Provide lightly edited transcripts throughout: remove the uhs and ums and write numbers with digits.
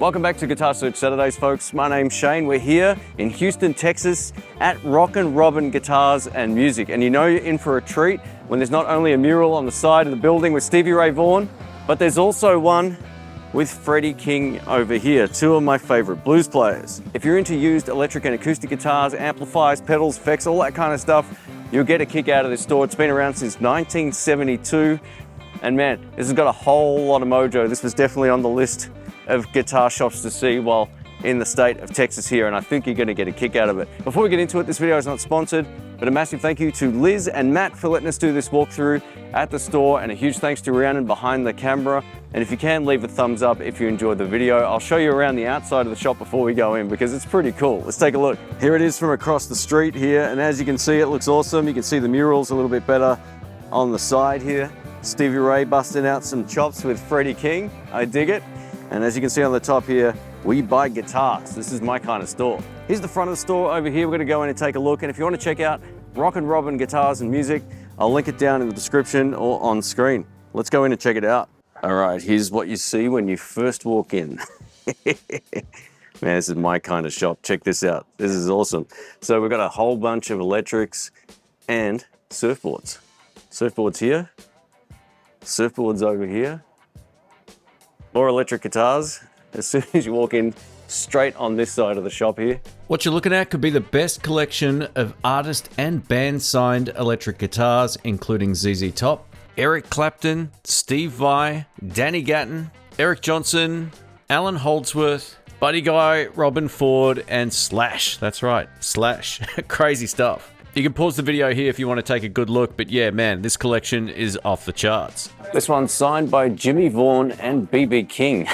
Welcome back to Guitar Search Saturdays, folks. My name's Shane. We're here in Houston, Texas at Rockin Robin Guitars and Music. And you know you're in for a treat when there's not only a mural on the side of the building with Stevie Ray Vaughan, but there's also one with Freddie King over here, two of my favorite blues players. If you're into used electric and acoustic guitars, amplifiers, pedals, effects, all that kind of stuff, you'll get a kick out of this store. It's been around since 1972. And man, this has got a whole lot of mojo. This was definitely on the list of guitar shops to see while in the state of Texas here, and I think you're going to get a kick out of it. Before we get into it, this video is not sponsored, but a massive thank you to Liz and Matt for letting us do this walkthrough at the store, and a huge thanks to Rhiannon behind the camera. And if you can, leave a thumbs up if you enjoyed the video. I'll show you around the outside of the shop before we go in because it's pretty cool. Let's take a look. Here it is from across the street here, and as you can see, it looks awesome. You can see the murals a little bit better on the side here. Stevie Ray busting out some chops with Freddie King. I dig it. And as you can see on the top here, we buy guitars. This is my kind of store. Here's the front of the store over here. We're gonna go in and take a look. And if you want to check out Rockin Robin Guitars and Music, I'll link it down in the description or on screen. Let's go in and check it out. All right, here's what you see when you first walk in. Man, this is my kind of shop. Check this out. This is awesome. So we've got a whole bunch of electrics and surfboards. Surfboards here, surfboards over here. More electric guitars as soon as you walk in straight on this side of the shop here. What you're looking at could be the best collection of artist and band signed electric guitars, including ZZ Top, Eric Clapton, Steve Vai, Danny Gatton, Eric Johnson, Alan Holdsworth, Buddy Guy, Robin Ford, and Slash. That's right, Slash. Crazy stuff. You can pause the video here if you want to take a good look, but yeah, man, this collection is off the charts. This one's signed by Jimmy Vaughan and B.B. King.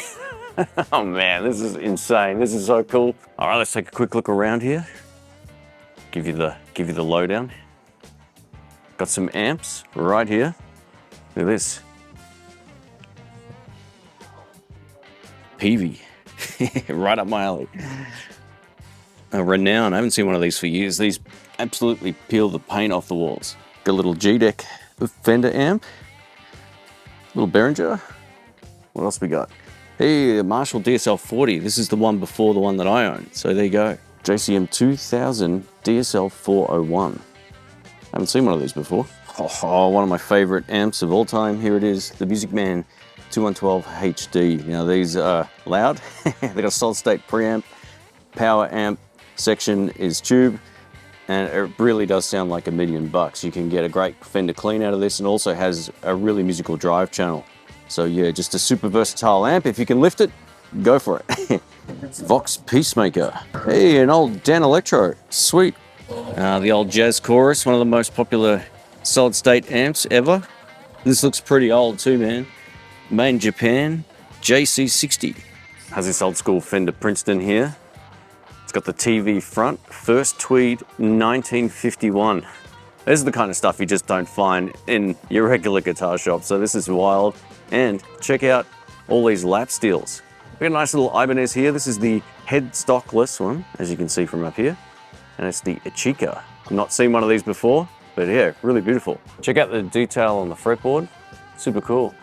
Oh man, this is insane. This is so cool. All right, let's take a quick look around here. Give you the lowdown. Got some amps right here. Look at this. Peavey, right up my alley. Renown, I haven't seen one of these for years. These absolutely peel the paint off the walls. Got a little G-Deck Fender amp. Little Behringer. What else we got? Hey, a Marshall DSL 40. This is the one before the one that I own. So there you go. JCM 2000 DSL 401. Haven't seen one of these before. Oh, one of my favorite amps of all time. Here it is, the Music Man 2112 HD. Now these are loud. They got a solid state preamp, power amp section is tube, and it really does sound like $1 million bucks. You can get a great Fender clean out of this, and also has a really musical drive channel. So yeah, just a super versatile amp. If you can lift it, go for it. Vox Peacemaker. Hey, an old Dan Electro, sweet. The old Jazz Chorus, one of the most popular solid state amps ever. This looks pretty old too, man. Made in Japan, JC60. Has this old school Fender Princeton here. It's got the TV front, first tweed 1951. This is the kind of stuff you just don't find in your regular guitar shop, so this is wild. And check out all these lap steels. We got a nice little Ibanez here. This is the headstockless one, as you can see from up here. And it's the Ichika. I've not seen one of these before, but yeah, really beautiful. Check out the detail on the fretboard, super cool.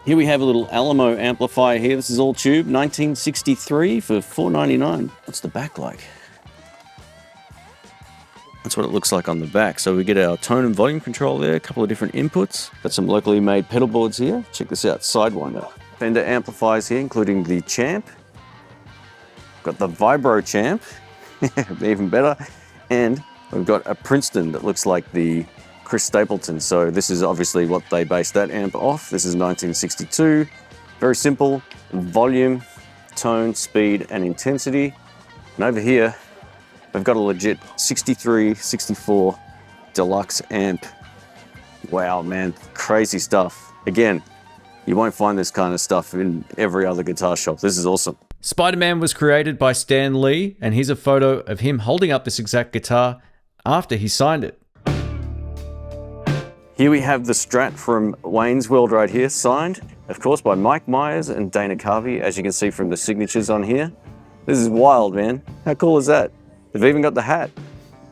Here we have a little Alamo amplifier here. This is all tube, 1963 for $4.99. What's the back like? That's what it looks like on the back. So we get our tone and volume control there, a couple of different inputs. Got some locally made pedal boards here. Check this out, Sidewinder. Fender amplifiers here, including the Champ. Got the Vibro Champ, even better. And we've got a Princeton that looks like the Chris Stapleton. So this is obviously what they based that amp off. This is 1962. Very simple, volume, tone, speed, and intensity. And over here, we've got a legit 63, 64 deluxe amp. Wow, man, crazy stuff. Again, you won't find this kind of stuff in every other guitar shop. This is awesome. Spider-Man was created by Stan Lee, and here's a photo of him holding up this exact guitar after he signed it. Here we have the Strat from Wayne's World right here, signed, of course, by Mike Myers and Dana Carvey, as you can see from the signatures on here. This is wild, man. How cool is that? They've even got the hat.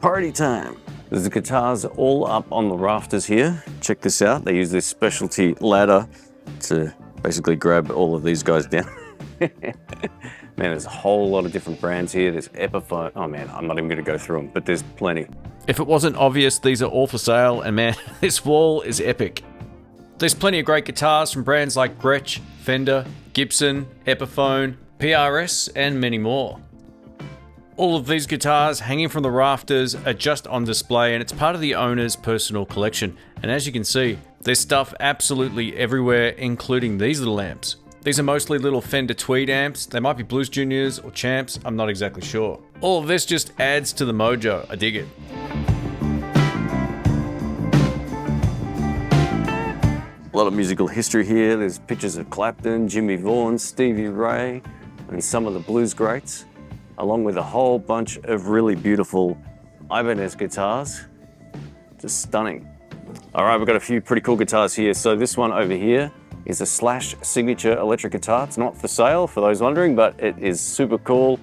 Party time. There's the guitars all up on the rafters here. Check this out. They use this specialty ladder to basically grab all of these guys down. Man, there's a whole lot of different brands here. There's Epiphone. Oh man, I'm not even going to go through them, but there's plenty. If it wasn't obvious, these are all for sale, and man, this wall is epic. There's plenty of great guitars from brands like Gretsch, Fender, Gibson, Epiphone, PRS, and many more. All of these guitars hanging from the rafters are just on display, and it's part of the owner's personal collection. And as you can see, there's stuff absolutely everywhere, including these little amps. These are mostly little Fender Tweed amps. They might be Blues Juniors or Champs, I'm not exactly sure. All of this just adds to the mojo, I dig it. A lot of musical history here. There's pictures of Clapton, Jimmy Vaughan, Stevie Ray, and some of the blues greats, along with a whole bunch of really beautiful Ibanez guitars. Just stunning. All right, we've got a few pretty cool guitars here. So this one over here is a Slash signature electric guitar. It's not for sale, for those wondering, but it is super cool.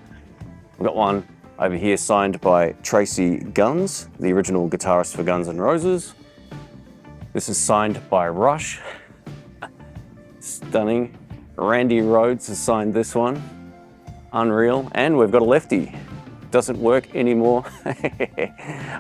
We've got one over here signed by Tracy Guns, the original guitarist for Guns N' Roses. This is signed by Rush. Stunning. Randy Rhoads has signed this one. Unreal. And we've got a Lefty. Doesn't work anymore.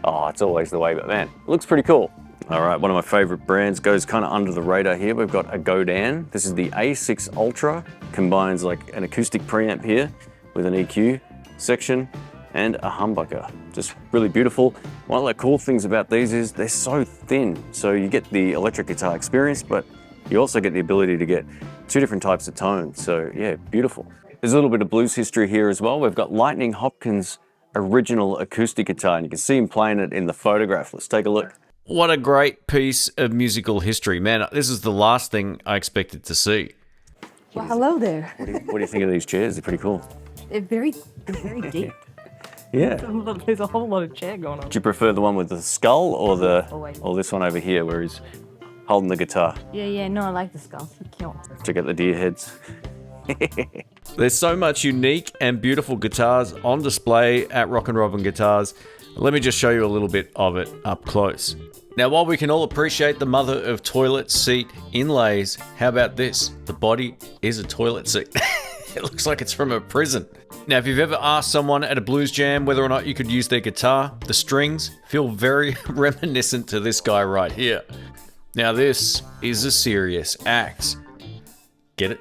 Oh, it's always the way, but man, it looks pretty cool. All right, one of my favorite brands goes kind of under the radar here. We've got a Godin. This is the A6 Ultra. Combines like an acoustic preamp here with an EQ section and a humbucker. Just really beautiful. One of the cool things about these is they're so thin. So you get the electric guitar experience, but you also get the ability to get two different types of tones. So yeah, beautiful. There's a little bit of blues history here as well. We've got Lightning Hopkins original acoustic guitar, and you can see him playing it in the photograph. Let's take a look. What a great piece of musical history. Man, this is the last thing I expected to see. Well, hello there. What do you think of these chairs? They're pretty cool. They're very deep. Yeah. There's a whole lot of chair going on. Do you prefer the one with the skull or this one over here where he's holding the guitar? Yeah, no, I like the skulls. Cute. Check out the deer heads. There's so much unique and beautiful guitars on display at Rockin Robin Guitars. Let me just show you a little bit of it up close. Now, while we can all appreciate the mother of toilet seat inlays, how about this? The body is a toilet seat. It looks like it's from a prison. Now, if you've ever asked someone at a blues jam whether or not you could use their guitar, the strings feel very reminiscent to this guy right here. Now, this is a serious axe. Get it?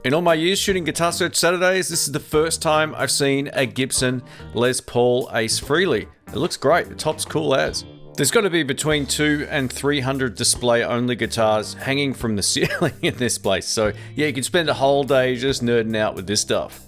In all my years shooting Guitar Search Saturdays, this is the first time I've seen a Gibson Les Paul Ace Frehley. It looks great, the top's cool as. There's got to be between 200 and 300 display-only guitars hanging from the ceiling in this place. So yeah, you could spend a whole day just nerding out with this stuff.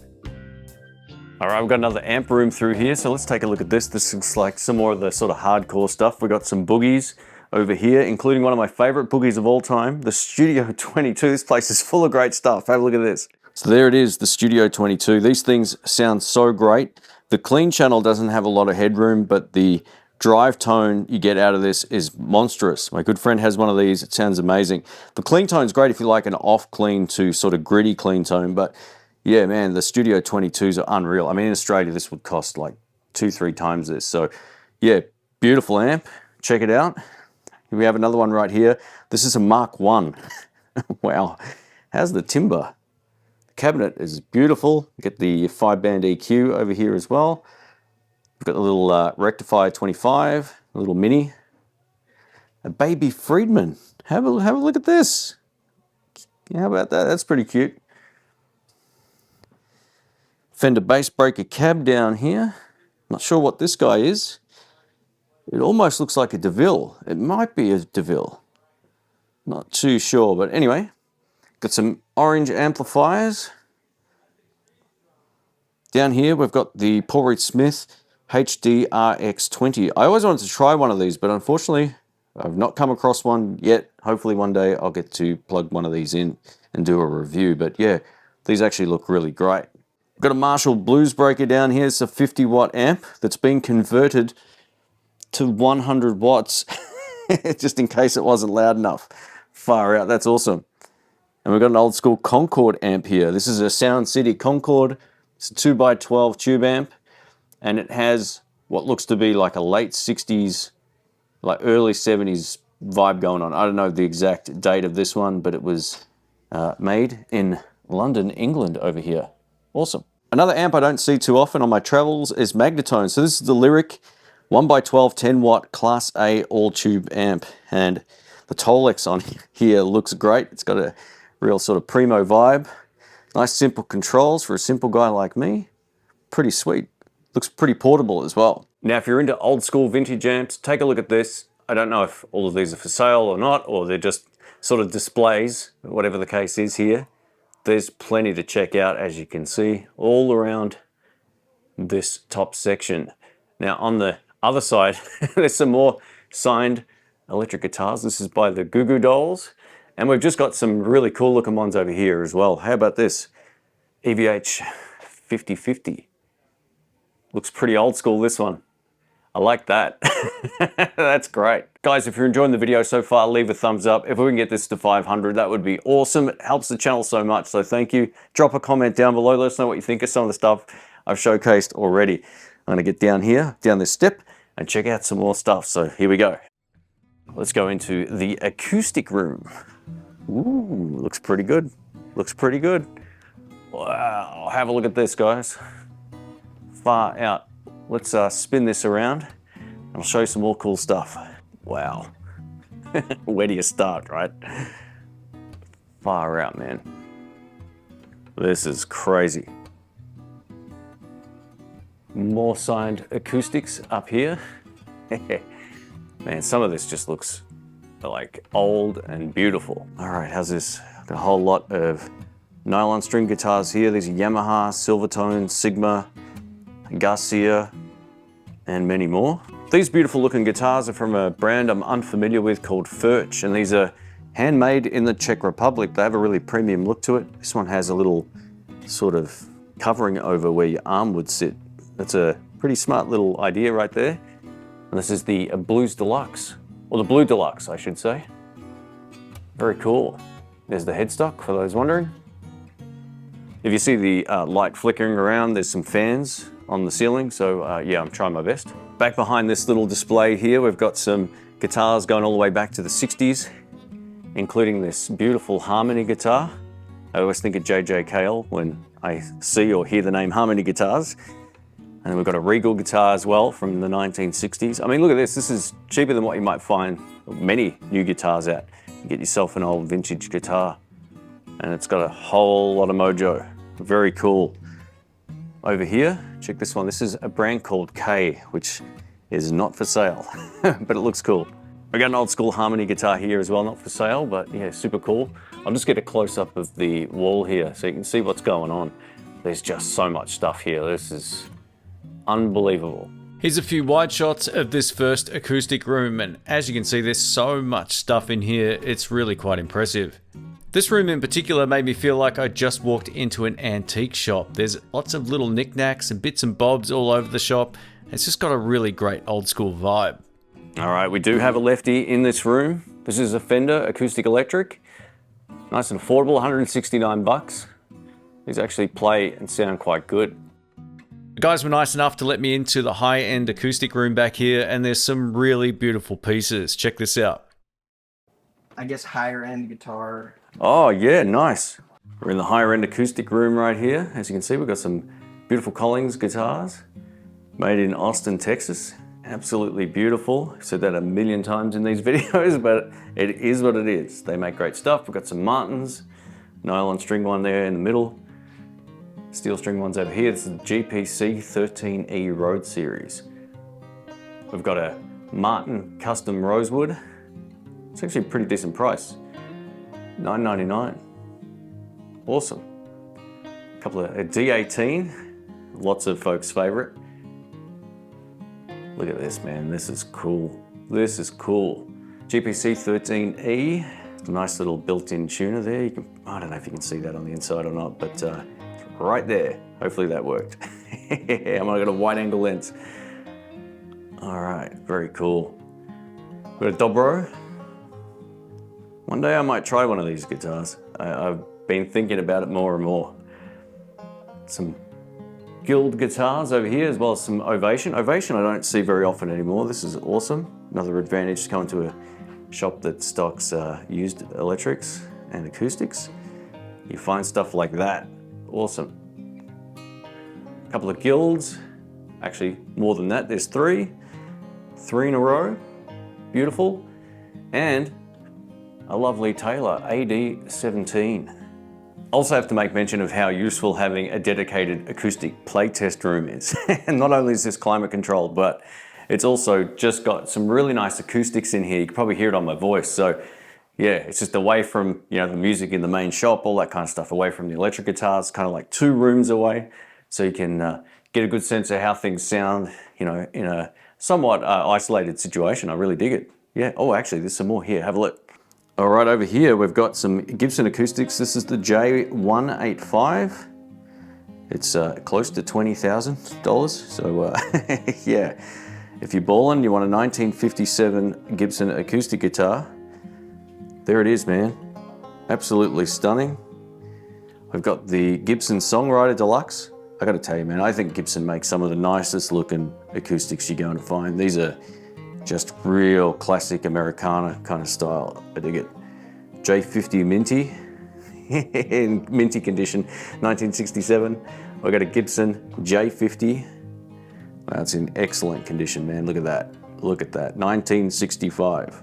All right, we've got another amp room through here, so let's take a look at this. This looks like some more of the sort of hardcore stuff. We've got some boogies over here, including one of my favorite boogies of all time, the Studio 22. This place is full of great stuff. Have a look at this. So there it is, the Studio 22. These things sound so great. The clean channel doesn't have a lot of headroom, but the drive tone you get out of this is monstrous. My good friend has one of these. It sounds amazing. The clean tone's great if you like an off clean to sort of gritty clean tone, but yeah, man, the Studio 22s are unreal. I mean, in Australia, this would cost like 2-3 times this. So yeah, beautiful amp. Check it out. We have another one right here. This is a Mark 1. Wow, how's the timber? The cabinet is beautiful. You get the 5-band EQ over here as well. We've got the little Rectifier 25, a little mini. A baby Friedman. Have a look at this. Yeah, how about that? That's pretty cute. Fender bass breaker cab down here. Not sure what this guy is. It almost looks like a DeVille. It might be a DeVille. Not too sure, but anyway. Got some orange amplifiers. Down here we've got the Paul Reed Smith HDRX20. I always wanted to try one of these, but unfortunately I've not come across one yet. Hopefully one day I'll get to plug one of these in and do a review. But yeah, these actually look really great. We've got a Marshall Blues Breaker down here. It's a 50-watt amp that's been converted to 100 watts, just in case it wasn't loud enough. Far out, that's awesome. And we've got an old school Concord amp here. This is a Sound City Concord. It's a 2x12 tube amp, and it has what looks to be like a late 60s, like early 70s vibe going on. I don't know the exact date of this one, but it was made in London, England over here. Awesome. Another amp I don't see too often on my travels is Magnatone. So this is the Lyric 1x12 10 watt Class A all tube amp, and the Tolex on here looks great. It's got a real sort of primo vibe. Nice simple controls for a simple guy like me. Pretty sweet. Looks pretty portable as well. Now, if you're into old school vintage amps, take a look at this. I don't know if all of these are for sale or not, or they're just sort of displays, whatever the case is here. There's plenty to check out, as you can see, all around this top section. Now, on the other side, there's some more signed electric guitars. This is by the Goo Goo Dolls. And we've just got some really cool looking ones over here as well. How about this? EVH 5050. Looks pretty old school, this one. I like that. That's great. Guys, if you're enjoying the video so far, leave a thumbs up. If we can get this to 500, that would be awesome. It helps the channel so much, so thank you. Drop a comment down below. Let us know what you think of some of the stuff I've showcased already. I'm gonna get down here, down this step, and check out some more stuff. So here we go. Let's go into the acoustic room. Ooh, looks pretty good. Looks pretty good. Wow, have a look at this, guys. Far out. Let's spin this around and I'll show you some more cool stuff. Wow. Where do you start, right? Far out, man. This is crazy. More signed acoustics up here. Man, some of this just looks like old and beautiful. All right, how's this? Got a whole lot of nylon string guitars here. These are Yamaha, Silvertone, Sigma, Garcia, and many more. These beautiful looking guitars are from a brand I'm unfamiliar with called Furch, and these are handmade in the Czech Republic. They have a really premium look to it. This one has a little sort of covering over where your arm would sit. That's a pretty smart little idea right there. And this is the Blues Deluxe, or the Blue Deluxe, I should say. Very cool. There's the headstock, for those wondering. If you see the light flickering around, there's some fans on the ceiling, so yeah, I'm trying my best. Back behind this little display here, we've got some guitars going all the way back to the 60s, including this beautiful Harmony guitar. I always think of J.J. Cale when I see or hear the name Harmony Guitars. And then we've got a Regal guitar as well from the 1960s. I mean, look at this. This is cheaper than what you might find many new guitars at. You get yourself an old vintage guitar, and it's got a whole lot of mojo. Very cool. Over here, check this one. This is a brand called K, which is not for sale, but it looks cool. We got an old school Harmony guitar here as well, not for sale, but yeah, super cool. I'll just get a close up of the wall here so you can see what's going on. There's just so much stuff here. This is unbelievable. Here's a few wide shots of this first acoustic room, and as you can see, there's so much stuff in here, it's really quite impressive. This room in particular made me feel like I just walked into an antique shop. There's lots of little knickknacks and bits and bobs all over the shop. It's just got a really great old school vibe. All right, we do have a Lefty in this room. This is a Fender Acoustic Electric. Nice and affordable, 169 bucks. These actually play and sound quite good. The guys were nice enough to let me into the high-end acoustic room back here, and there's some really beautiful pieces. Check this out. I guess higher end guitar. Oh yeah, nice. We're in the higher end acoustic room right here. As you can see, we've got some beautiful Collings guitars made in Austin, Texas. Absolutely beautiful. I've said that a million times in these videos, but it is what it is. They make great stuff. We've got some Martins, nylon string one there in the middle, steel string ones over here. It's the GPC 13E Road Series. We've got a Martin Custom Rosewood. It's actually a pretty decent price, $9.99. Awesome. A couple of a D18, lots of folks' favorite. Look at this, man. This is cool. This is cool. GPC 13E. It's a nice little built-in tuner there. You can, I don't know if you can see that on the inside or not, but it's right there. Hopefully that worked. I'm gonna get a wide angle lens. All right, very cool. We've got a Dobro. One day I might try one of these guitars. I've been thinking about it more and more. Some Guild guitars over here, as well as some Ovation. Ovation I don't see very often anymore. This is awesome. Another advantage to coming to a shop that stocks used electrics and acoustics. You find stuff like that. Awesome. a couple of gills, actually more than that, there's three in a row, beautiful, and a lovely Taylor AD17. Also have to make mention of how useful having a dedicated acoustic playtest room is. And not only is this climate controlled, but it's also just got some really nice acoustics in here. You can probably hear it on my voice. So yeah, it's just away from, you know, the music in the main shop, all that kind of stuff, away from the electric guitars, kind of like 2 rooms away. So you can get a good sense of how things sound, you know, in a somewhat isolated situation. I really dig it. Yeah, oh, actually, there's some more here. Have a look. All right, over here, we've got some Gibson acoustics. This is the J185. It's close to $20,000. So yeah, if you're ballin', you want a 1957 Gibson acoustic guitar, there it is, man. Absolutely stunning. We've got the Gibson Songwriter Deluxe. I gotta tell you, man, I think Gibson makes some of the nicest looking acoustics you're going to find. These are just real classic Americana kind of style. I dig it. J50 Minty, in minty condition, 1967. We've got a Gibson J50. Wow, it's in excellent condition, man. Look at that. Look at that, 1965.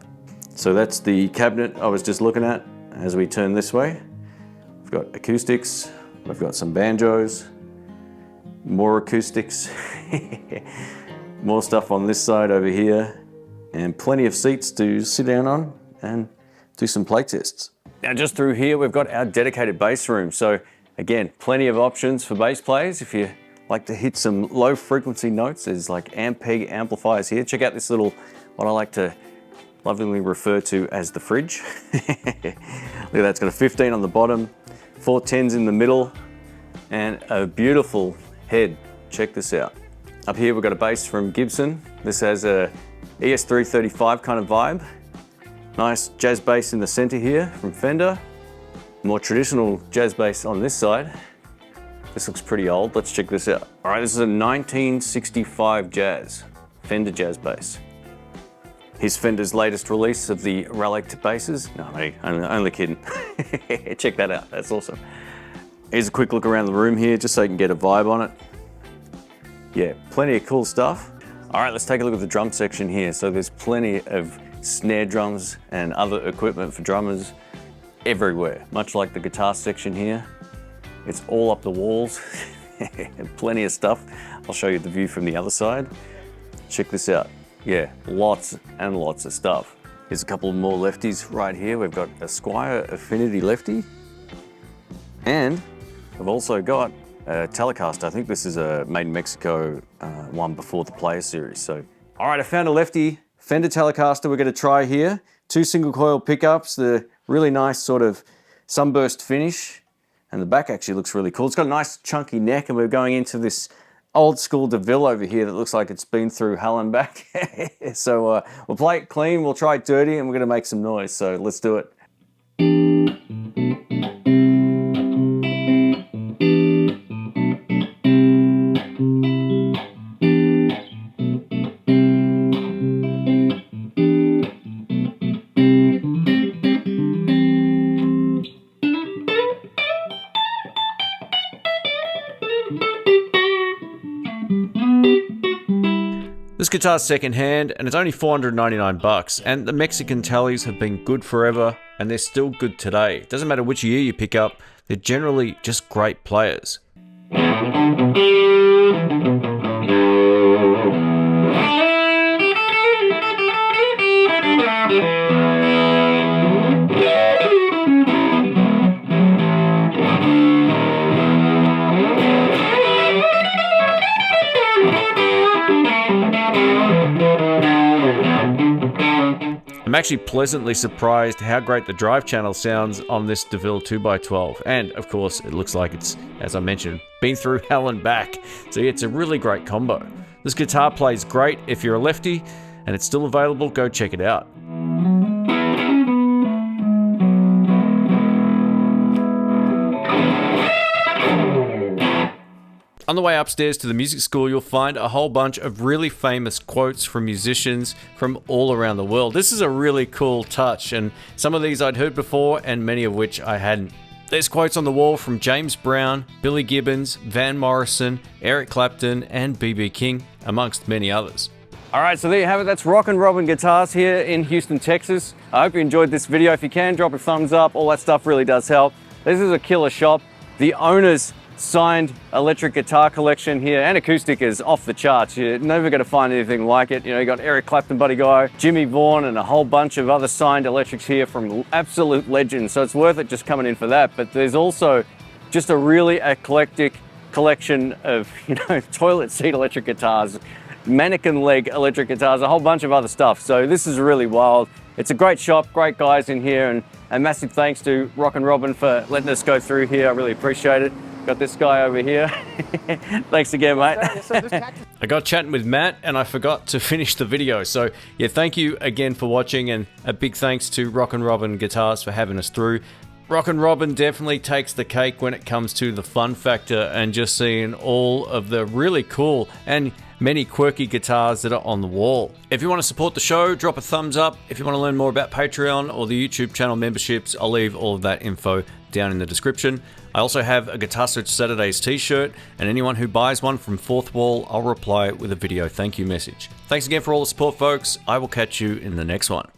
So that's the cabinet I was just looking at. As we turn this way, we've got acoustics, we've got some banjos, more acoustics, more stuff on this side over here, and plenty of seats to sit down on and do some play tests. Now just through here, we've got our dedicated bass room. So again, plenty of options for bass players. If you like to hit some low frequency notes, there's like Ampeg amplifiers here. Check out this little, what I like to lovingly refer to as the fridge. Look at that, it's got a 15 on the bottom, 4 10s in the middle, and a beautiful head. Check this out. Up here we've got a bass from Gibson. This has a ES335 kind of vibe. Nice jazz bass in the center here from Fender. More traditional jazz bass on this side. This looks pretty old. Let's check this out. All right, this is a 1965 jazz, Fender jazz bass. Here's Fender's latest release of the relic basses. No, hey, only kidding. Check that out, that's awesome. Here's a quick look around the room here, just so you can get a vibe on it. Yeah, plenty of cool stuff. All right, let's take a look at the drum section here. So there's plenty of snare drums and other equipment for drummers everywhere, much like the guitar section here. It's all up the walls, plenty of stuff. I'll show you the view from the other side. Check this out. Yeah, lots and lots of stuff. Here's a couple more lefties right here. We've got a Squier Affinity lefty, and we've also got a Telecaster. I think this is a made in Mexico one before the Player series. So, all right, I found a lefty Fender Telecaster we're gonna try here. 2 single coil pickups, the really nice sort of sunburst finish, and the back actually looks really cool. It's got a nice chunky neck, and we're going into this old school DeVille over here that looks like it's been through hell and back. So we'll play it clean, we'll try it dirty, and we're gonna make some noise. So let's do it. This guitar's secondhand and it's only $499, and the Mexican Teles have been good forever and they're still good today. It doesn't matter which year you pick up, they're generally just great players. I'm actually pleasantly surprised how great the drive channel sounds on this DeVille 2x12. And of course, it looks like it's, as I mentioned, been through hell and back. So yeah, it's a really great combo. This guitar plays great if you're a lefty, and it's still available. Go check it out. On the way upstairs to the music school, you'll find a whole bunch of really famous quotes from musicians from all around the world. This is a really cool touch, and some of these I'd heard before and many of which I hadn't. There's quotes on the wall from James Brown, Billy Gibbons, Van Morrison, Eric Clapton, and B.B. King, amongst many others. All right, so there you have it. That's Rockin Robin Guitars here in Houston, Texas. I hope you enjoyed this video. If you can, drop a thumbs up. All that stuff really does help. This is a killer shop. The owner's signed electric guitar collection here and acoustic is off the charts. You're never going to find anything like it. You know, you got Eric Clapton, Buddy Guy, Jimmy Vaughan, and a whole bunch of other signed electrics here from absolute legends. So it's worth it just coming in for that. But there's also just a really eclectic collection of, you know, toilet seat electric guitars, mannequin leg electric guitars, a whole bunch of other stuff. So this is really wild. It's a great shop, great guys in here, and a massive thanks to Rockin Robin for letting us go through here. I really appreciate it. Got this guy over here. Thanks again, mate. I got chatting with Matt and I forgot to finish the video. So yeah, thank you again for watching, and a big thanks to Rockin Robin Guitars for having us through. Rockin Robin definitely takes the cake when it comes to the fun factor and just seeing all of the really cool and many quirky guitars that are on the wall. If you want to support the show, drop a thumbs up. If you want to learn more about Patreon or the YouTube channel memberships, I'll leave all of that info down in the description. I also have a Guitar Search Saturdays t-shirt, and anyone who buys one from Fourth Wall, I'll reply with a video thank you message. Thanks again for all the support, folks. I will catch you in the next one.